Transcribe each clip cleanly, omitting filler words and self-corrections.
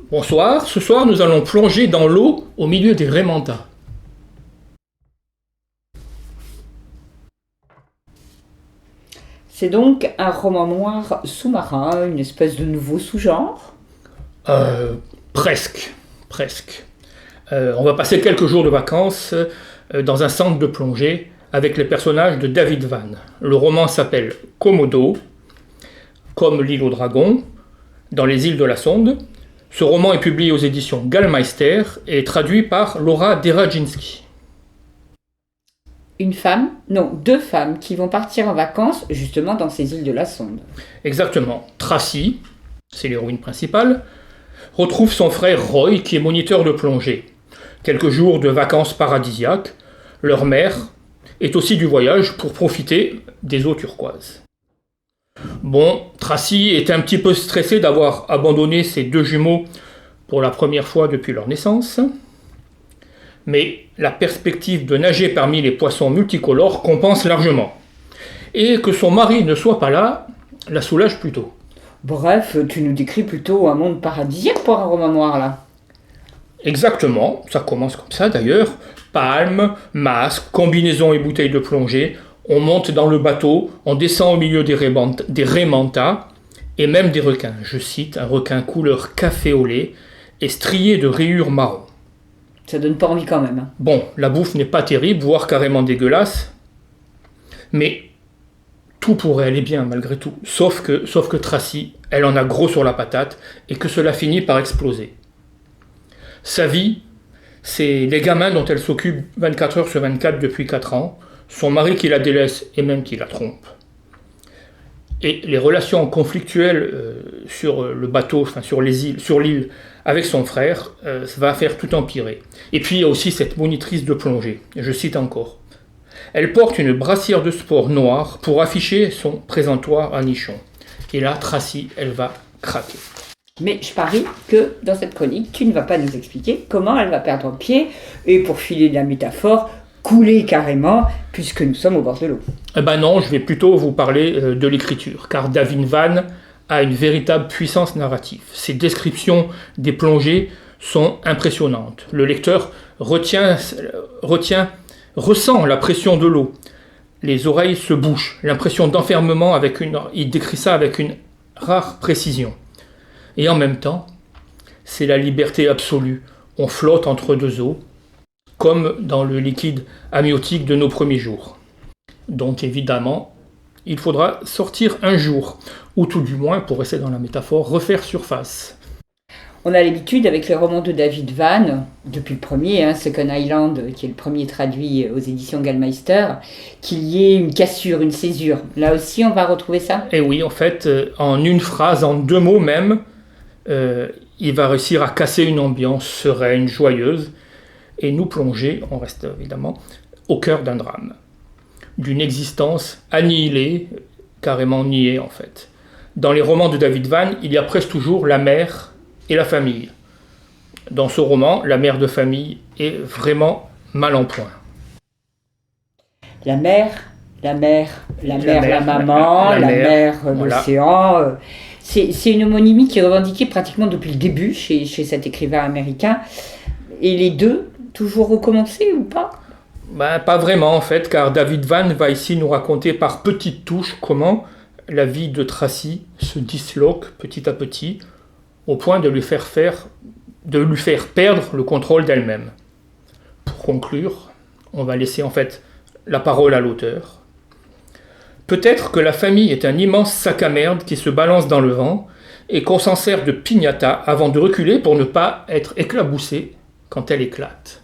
Bonsoir, ce soir nous allons plonger dans l'eau au milieu des raies manta. C'est donc un roman noir sous-marin, une espèce de nouveau sous-genre. Presque. On va passer quelques jours de vacances dans un centre de plongée avec les personnages de David Vann. Le roman s'appelle Komodo, comme l'île aux dragons, dans les îles de la Sonde. Ce roman est publié aux éditions Gallmeister et traduit par Laura Deraginski. Deux femmes qui vont partir en vacances justement dans ces îles de la Sonde. Exactement. Tracy, c'est l'héroïne principale, retrouve son frère Roy qui est moniteur de plongée. Quelques jours de vacances paradisiaques, leur mère est aussi du voyage pour profiter des eaux turquoises. Bon, Tracy est un petit peu stressée d'avoir abandonné ses deux jumeaux pour la première fois depuis leur naissance. Mais la perspective de nager parmi les poissons multicolores compense largement. Et que son mari ne soit pas là, la soulage plutôt. Bref, tu nous décris plutôt un monde paradisiaque pour un roman noir là. Exactement, ça commence comme ça d'ailleurs. Palmes, masques, combinaisons et bouteilles de plongée. On monte dans le bateau, on descend au milieu des raies manta et même des requins. Je cite, un requin couleur café au lait et strié de rayures marron. Ça donne pas envie quand même. Hein. Bon, la bouffe n'est pas terrible, voire carrément dégueulasse, mais tout pourrait aller bien malgré tout. Sauf que Tracy, elle en a gros sur la patate et que cela finit par exploser. Sa vie, c'est les gamins dont elle s'occupe 24 heures sur 24 depuis 4 ans, son mari qui la délaisse et même qui la trompe. Et les relations conflictuelles sur le bateau, enfin sur l'île, avec son frère, ça va faire tout empirer. Et puis il y a aussi cette monitrice de plongée, je cite encore. Elle porte une brassière de sport noire pour afficher son présentoir à nichon. Et là, Tracy, elle va craquer. Mais je parie que dans cette chronique, tu ne vas pas nous expliquer comment elle va perdre pied et pour filer de la métaphore, couler carrément, puisque nous sommes au bord de l'eau. Eh ben non, je vais plutôt vous parler de l'écriture, car David Vann a une véritable puissance narrative. Ses descriptions des plongées sont impressionnantes. Le lecteur ressent la pression de l'eau. Les oreilles se bouchent, l'impression d'enfermement il décrit ça avec une rare précision. Et en même temps, c'est la liberté absolue. On flotte entre deux eaux, comme dans le liquide amniotique de nos premiers jours. Donc évidemment, il faudra sortir un jour, ou tout du moins, pour rester dans la métaphore, refaire surface. On a l'habitude avec les romans de David Vann, depuis le premier, Second Island, qui est le premier traduit aux éditions Gallmeister, qu'il y ait une cassure, une césure. Là aussi, on va retrouver ça ? Et oui, en fait, en une phrase, en 2 mots même, il va réussir à casser une ambiance sereine, joyeuse, et nous plonger, on reste évidemment, au cœur d'un drame. D'une existence annihilée, carrément niée en fait. Dans les romans de David Vann, il y a presque toujours la mère et la famille. Dans ce roman, la mère de famille est vraiment mal en point. La mère, la maman, la mère, voilà. l'océan. C'est une homonymie qui est revendiquée pratiquement depuis le début chez cet écrivain américain. Et les deux, toujours recommencés ou pas ? Pas vraiment en fait, car David Vann va ici nous raconter par petites touches comment la vie de Tracy se disloque petit à petit, au point de lui faire perdre le contrôle d'elle-même. Pour conclure, on va laisser en fait la parole à l'auteur. Peut-être que la famille est un immense sac à merde qui se balance dans le vent et qu'on s'en sert de piñata avant de reculer pour ne pas être éclaboussé quand elle éclate.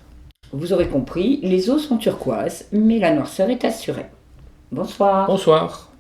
Vous aurez compris, les eaux sont turquoises, mais la noirceur est assurée. Bonsoir. Bonsoir.